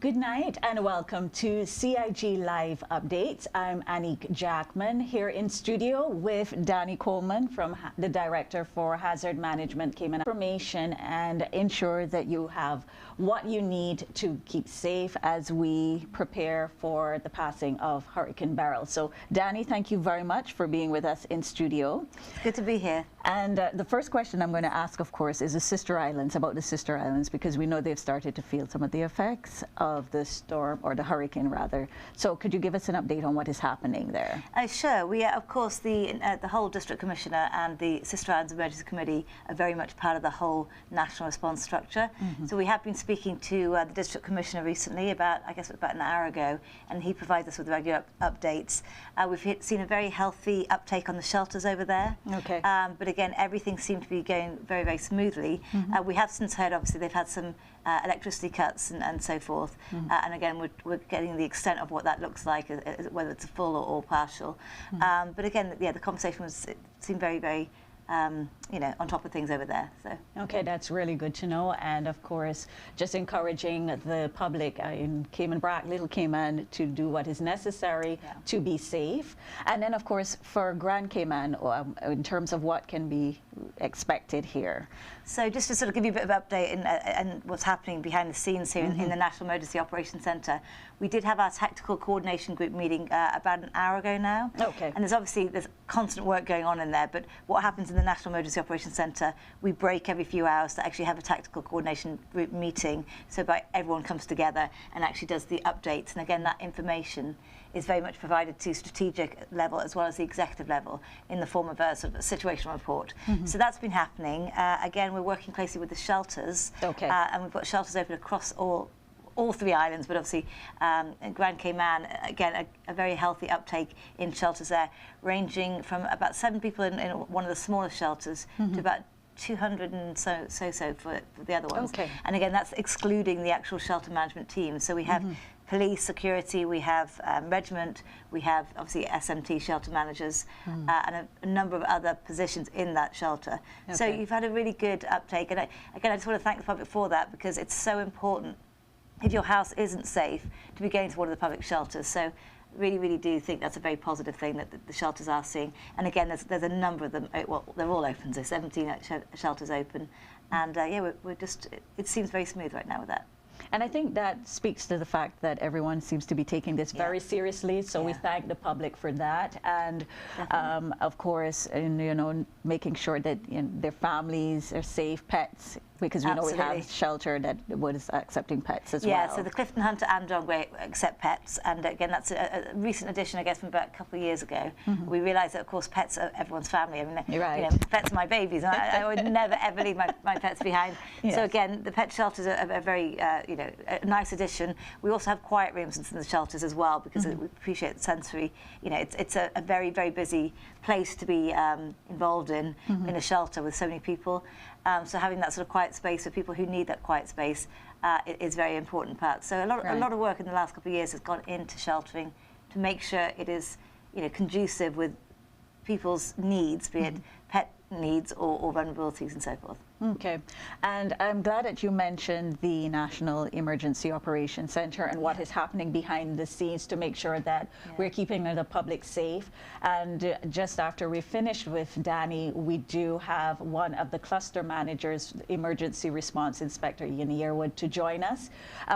Good night and welcome to CIG Live Updates. I'm Anique Jackman here in studio with Danny Coleman, the Director for Hazard Management Cayman Islands, information and ensure that you have what you need to keep safe as we prepare for the passing of Hurricane Beryl. So Danny, thank you very much for being with us in studio. Good to be here. And the first question I'm going to ask, of course, is about the sister islands, because we know they've started to feel some of the effects of the storm, or the hurricane rather. So could you give us an update on what is happening there? Sure. We are, of course, the whole District Commissioner and the Sister Islands Emergency Committee are very much part of the whole national response structure. So we have been speaking to the District Commissioner recently, about an hour ago, and he provides us with regular updates. We've seen a very healthy uptake on the shelters over there. Okay. But again, everything seemed to be going very, very smoothly. We have since heard, obviously, they've had some electricity cuts and so forth. And again, we're getting the extent of what that looks like, whether it's a full or partial. But again, yeah, the conversation seemed very, very on top of things over there. So. Okay, that's really good to know. And of course, just encouraging the public in Cayman Brac, Little Cayman, to do what is necessary to be safe. And then of course, for Grand Cayman, in terms of what can be expected here. So just to sort of give you a bit of update and what's happening behind the scenes here in the National Emergency Operations Centre, we did have our Tactical Coordination Group meeting about an hour ago now. Okay. And there's constant work going on in there, but what happens in the National Emergency Operations Centre, we break every few hours to actually have a Tactical Coordination Group meeting, so everyone comes together and actually does the updates. And again, that information is very much provided to strategic level as well as the executive level in the form of a sort of a situational report. So that's been happening. Again, we're working closely with the shelters. Okay. And we've got shelters open across all three islands, but obviously in Grand Cayman, again, a very healthy uptake in shelters there, ranging from about 7 people in one of the smallest shelters to about 200 and so for the other ones. Okay. And again, that's excluding the actual shelter management team. So we have police, security, we have regiment, we have obviously SMT shelter managers, and a number of other positions in that shelter. Okay. So you've had a really good uptake. And again, I just want to thank the public for that, because it's so important, if your house isn't safe, to be going to one of the public shelters. So really, really do think that's a very positive thing that the shelters are seeing. And again, there's a number of them. Well, they're all open, so 17 shelters open. And yeah, it seems very smooth right now with that. And I think that speaks to the fact that everyone seems to be taking this very seriously. So we thank the public for that, and of course, making sure that their families are safe, pets, because we know we have shelter that was accepting pets as well. Yeah, so the Clifton Hunter and John Gray accept pets, and again, that's a recent addition, I guess, from about a couple of years ago. We realised that, of course, pets are everyone's family. I mean, pets are my babies, and I would never ever leave my pets behind. Yes. So again, the pet shelters are a very a nice addition. We also have quiet rooms in the shelters as well, because we appreciate the sensory. It's a very, very busy place to be involved in a shelter with so many people. So having that sort of quiet space for people who need that quiet space is a very important part. So a lot of work in the last couple of years has gone into sheltering to make sure it is conducive with people's needs, be it pet needs or vulnerabilities and so forth. Okay, and I'm glad that you mentioned the National Emergency Operations Center and what is happening behind the scenes to make sure that we're keeping the public safe. And just after we finished with Danny, we do have one of the cluster managers, Emergency Response Inspector Yearwood, to join us.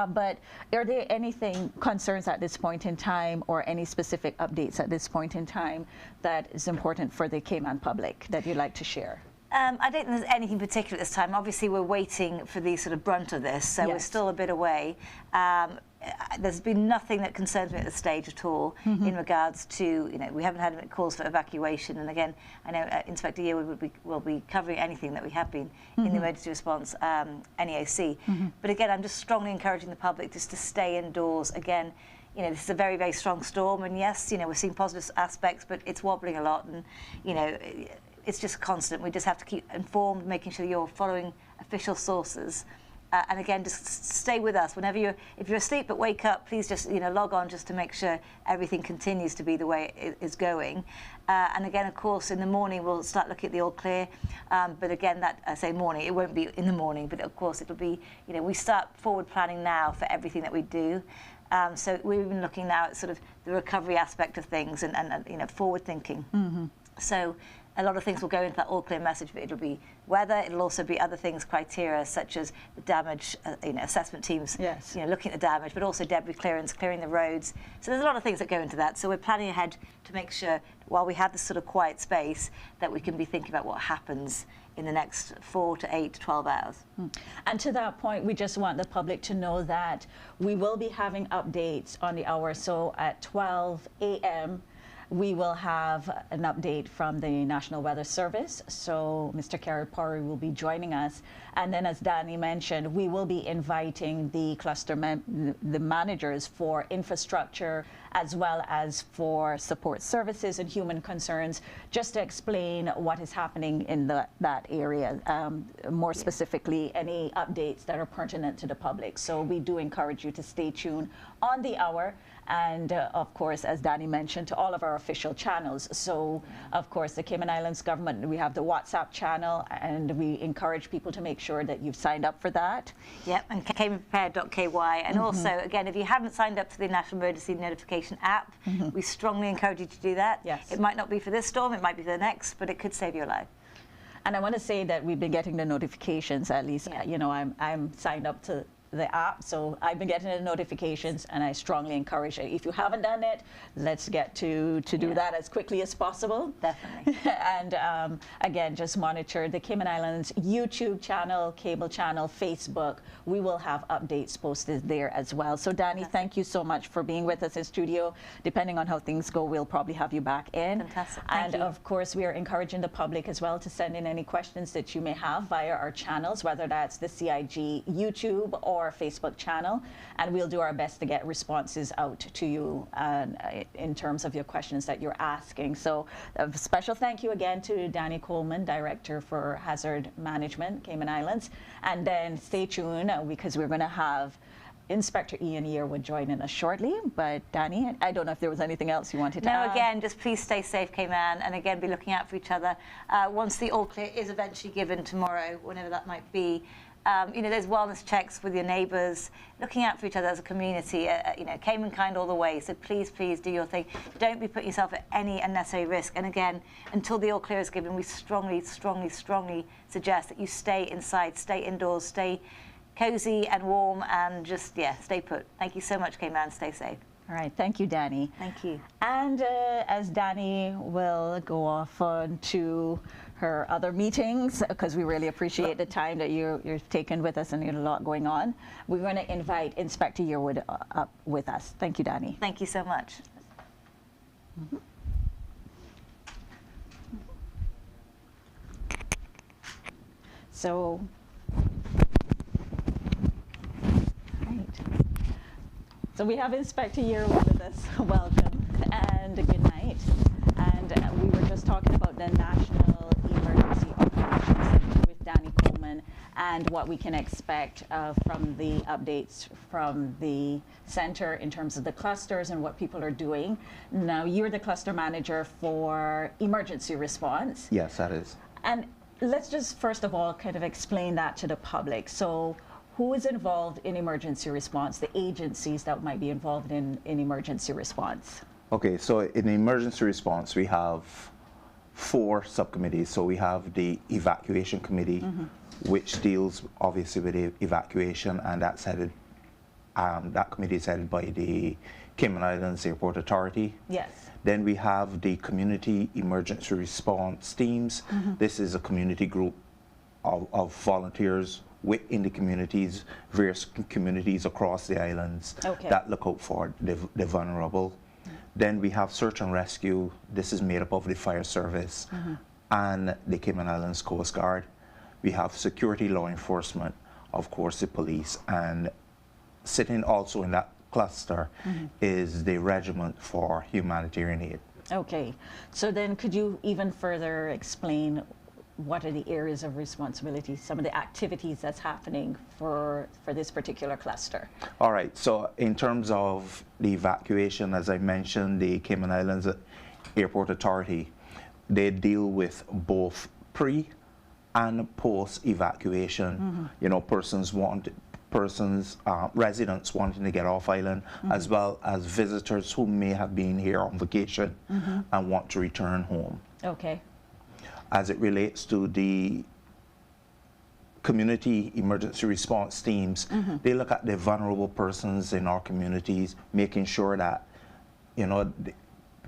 But are there anything concerns at this point in time, or any specific updates at this point in time that is important for the Cayman public that you'd like to share? I don't think there's anything particular at this time. Obviously, we're waiting for the sort of brunt of this, so we're still a bit away. There's been nothing that concerns me at this stage at all in regards to, we haven't had any calls for evacuation. And again, I know Inspector Yearwood will be covering anything that we have been in the emergency response NEOC. But again, I'm just strongly encouraging the public just to stay indoors. Again, this is a very, very strong storm, and yes, we're seeing positive aspects, but it's wobbling a lot, and it's just constant. We just have to keep informed, making sure you're following official sources, And again, just stay with us. If you're asleep but wake up, please just log on just to make sure everything continues to be the way it is going. And again, of course, in the morning we'll start looking at the all clear. But again, that I say morning, it won't be in the morning, but of course it'll be. We start forward planning now for everything that we do. So we're even looking now at sort of the recovery aspect of things and forward thinking. Mm-hmm. So a lot of things will go into that all clear message, but it'll be weather. It'll also be other things, criteria such as the damage, assessment teams, yes. Looking at the damage, but also debris clearance, clearing the roads. So there's a lot of things that go into that. So we're planning ahead to make sure, while we have this sort of quiet space, that we can be thinking about what happens in the next 4 to 8 to 12 hours. And to that point, we just want the public to know that we will be having updates on the hour. So at 12 a.m., we will have an update from the National Weather Service. So Mr. Kerry Pori will be joining us. And then, as Danny mentioned, we will be inviting the cluster the managers for infrastructure as well as for support services and human concerns, just to explain what is happening in that area. More specifically, any updates that are pertinent to the public. So we do encourage you to stay tuned on the hour. And of course, as Danny mentioned, to all of our official channels. So of course, the Cayman Islands government, we have the WhatsApp channel, and we encourage people to make sure that you've signed up for that. Yep, and CaymanPrepared.ky. And also, again, if you haven't signed up to the National Emergency Notification app, we strongly encourage you to do that. Yes. It might not be for this storm, it might be for the next, but it could save your life. And I want to say that we've been getting the notifications, at least, I'm signed up to the app, so I've been getting the notifications, and I strongly encourage it. If you haven't done it, let's get to do that as quickly as possible. Definitely. And again, just monitor the Cayman Islands YouTube channel, cable channel, Facebook. We will have updates posted there as well. So Danny, thank you so much for being with us in studio. Depending on how things go, we'll probably have you back in. Fantastic. And of course, we are encouraging the public as well to send in any questions that you may have via our channels, whether that's the CIG YouTube or Facebook channel, and we'll do our best to get responses out to you in terms of your questions that you're asking. So a special thank you again to Danny Coleman, Director for Hazard Management Cayman Islands. And then stay tuned because we're going to have Inspector Yearwood joining us shortly. But Danny, I don't know if there was anything else you wanted to add. No, again, just please stay safe, Cayman, and again, be looking out for each other. Once the all clear is eventually given tomorrow, whenever that might be, there's wellness checks with your neighbours, looking out for each other as a community, Cayman kind all the way. So please, please do your thing. Don't be putting yourself at any unnecessary risk. And again, until the all clear is given, we strongly, strongly, strongly suggest that you stay inside, stay indoors, stay cozy and warm, and just, stay put. Thank you so much, Cayman. Stay safe. All right, thank you, Danny. Thank you. And as Danny will go off on to her other meetings, because we really appreciate the time that you're taking with us, and you have a lot going on, we're going to invite Inspector Yearwood up with us. Thank you, Danny. Thank you so much. So, so we have Inspector Yearwood with us. Welcome and good night. And we were just talking about the National Emergency Operations Center with Danny Coleman and what we can expect from the updates from the center in terms of the clusters and what people are doing. Now, you're the cluster manager for emergency response. Yes, that is. And let's just first of all kind of explain that to the public. So who is involved in emergency response, the agencies that might be involved in emergency response? Okay, so in emergency response, we have 4 subcommittees. So we have the evacuation committee, which deals obviously with the evacuation, and that's headed, that committee is headed by the Cayman Islands Airport Authority. Yes. Then we have the community emergency response teams. This is a community group of volunteers within the communities, various communities across the islands that look out for the vulnerable. Then we have search and rescue. This is made up of the fire service and the Cayman Islands Coast Guard. We have security, law enforcement, of course the police, and sitting also in that cluster is the Regiment for Humanitarian Aid. Okay, so then could you even further explain what are the areas of responsibility, some of the activities that's happening for this particular cluster? All right, so in terms of the evacuation, as I mentioned, the Cayman Islands Airport Authority, they deal with both pre and post evacuation. You know, residents wanting to get off island, as well as visitors who may have been here on vacation and want to return home. Okay. As it relates to the community emergency response teams, they look at the vulnerable persons in our communities, making sure that, you know,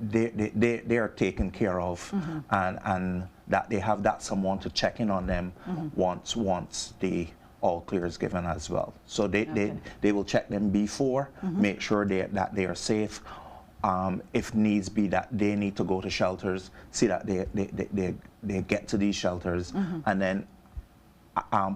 they are taken care of, and that they have that someone to check in on them once the all clear is given as well. So they will check them before, make sure that they are safe. If needs be that they need to go to shelters, see that they get to these shelters, and then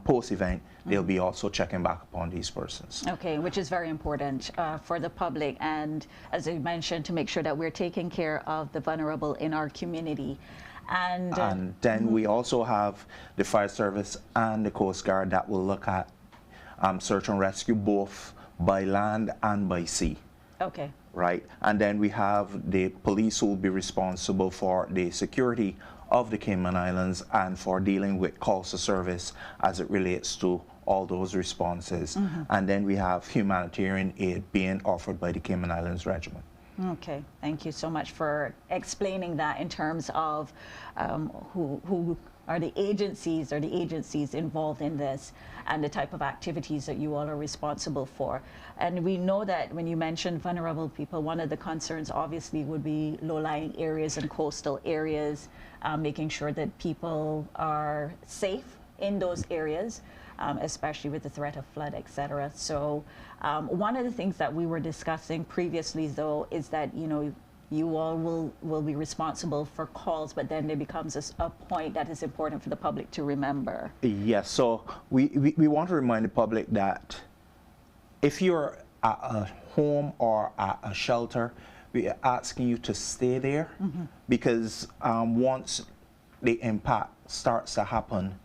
post-event, they'll be also checking back upon these persons. Okay, which is very important for the public, and as I mentioned, to make sure that we're taking care of the vulnerable in our community. And then we also have the fire service and the Coast Guard that will look at search and rescue both by land and by sea. Okay. Right, and then we have the police who will be responsible for the security of the Cayman Islands and for dealing with calls to service as it relates to all those responses. And then we have humanitarian aid being offered by the Cayman Islands Regiment. Okay, thank you so much for explaining that in terms of who are the agencies involved in this and the type of activities that you all are responsible for. And we know that when you mention vulnerable people, one of the concerns obviously would be low-lying areas and coastal areas, making sure that people are safe in those areas, especially with the threat of flood, etc. So one of the things that we were discussing previously, though, is that, you know, you all will be responsible for calls, but then there becomes a point that is important for the public to remember. Yes, so we want to remind the public that if you're at a home or at a shelter, we are asking you to stay there, because once the impact starts to happen,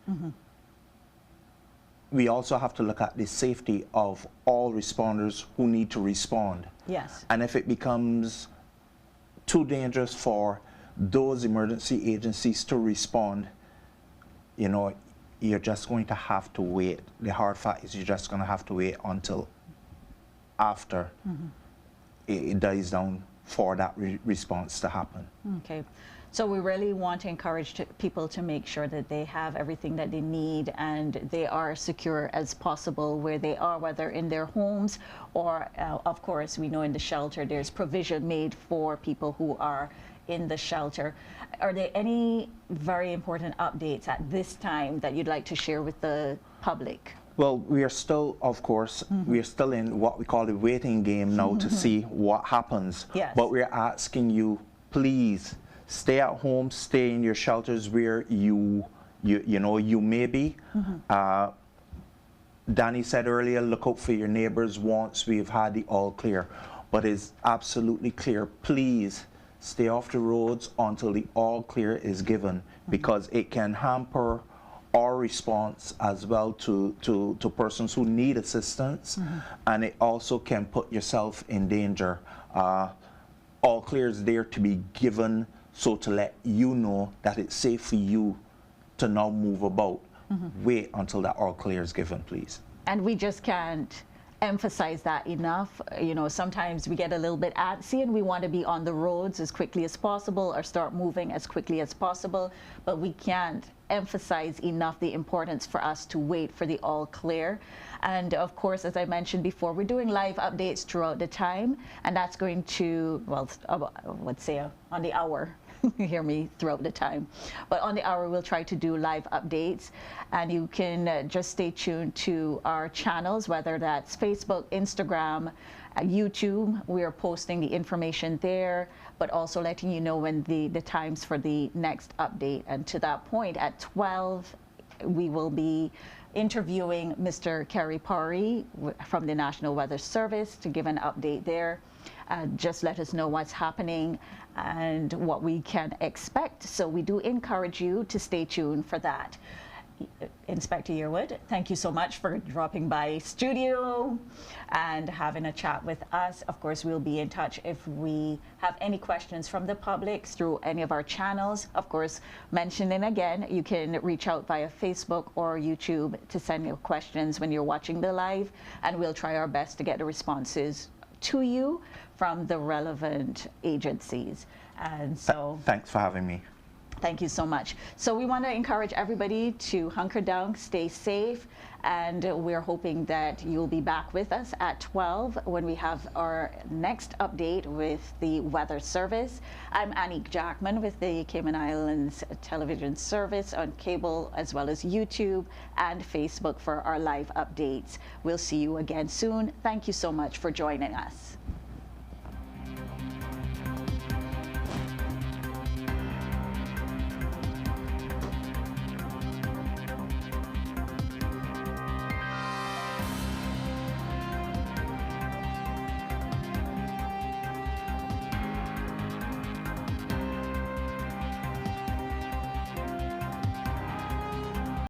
we also have to look at the safety of all responders who need to respond. Yes. And if it becomes too dangerous for those emergency agencies to respond, you know, you're just going to have to wait. The hard fact is you're just going to have to wait until after it dies down for that response to happen. Okay. So we really want to encourage people to make sure that they have everything that they need and they are secure as possible where they are, whether in their homes or, of course, we know in the shelter there's provision made for people who are in the shelter. Are there any very important updates at this time that you'd like to share with the public? Well, we are still, of course, we are still in what we call the waiting game now to see what happens. Yes. But we're asking you, please, stay at home, stay in your shelters where you may be. Danny said earlier, look out for your neighbors once we've had the all clear. But it's absolutely clear, please stay off the roads until the all clear is given, because it can hamper our response as well to persons who need assistance, and it also can put yourself in danger. All clear is there to be given, so to let you know that it's safe for you to now move about. Wait until that all clear is given, please. And we just can't emphasize that enough. You know, sometimes we get a little bit antsy and we want to be on the roads as quickly as possible or start moving as quickly as possible, but we can't emphasize enough the importance for us to wait for the all clear. And of course, as I mentioned before, we're doing live updates throughout the time, and that's going to, well, let's say on the hour. You hear me throughout the time, but on the hour we'll try to do live updates, and you can just stay tuned to our channels, whether that's Facebook, Instagram, YouTube. We are posting the information there, but also letting you know when the times for the next update. And to that point, at 12 we will be interviewing Mr. Kerry Pari from the National Weather Service to give an update there. just let us know what's happening and what we can expect. So we do encourage you to stay tuned for that. Inspector Yearwood, thank you so much for dropping by studio and having a chat with us. Of course, we'll be in touch if we have any questions from the public through any of our channels. Of course, mentioning again, you can reach out via Facebook or YouTube to send your questions when you're watching the live, and we'll try our best to get the responses to you from the relevant agencies. And so thanks for having me. Thank you so much. So we want to encourage everybody to hunker down, stay safe, and we're hoping that you'll be back with us at 12 when we have our next update with the Weather Service. I'm Anique Jackman with the Cayman Islands Television Service on cable as well as YouTube and Facebook for our live updates. We'll see you again soon. Thank you so much for joining us.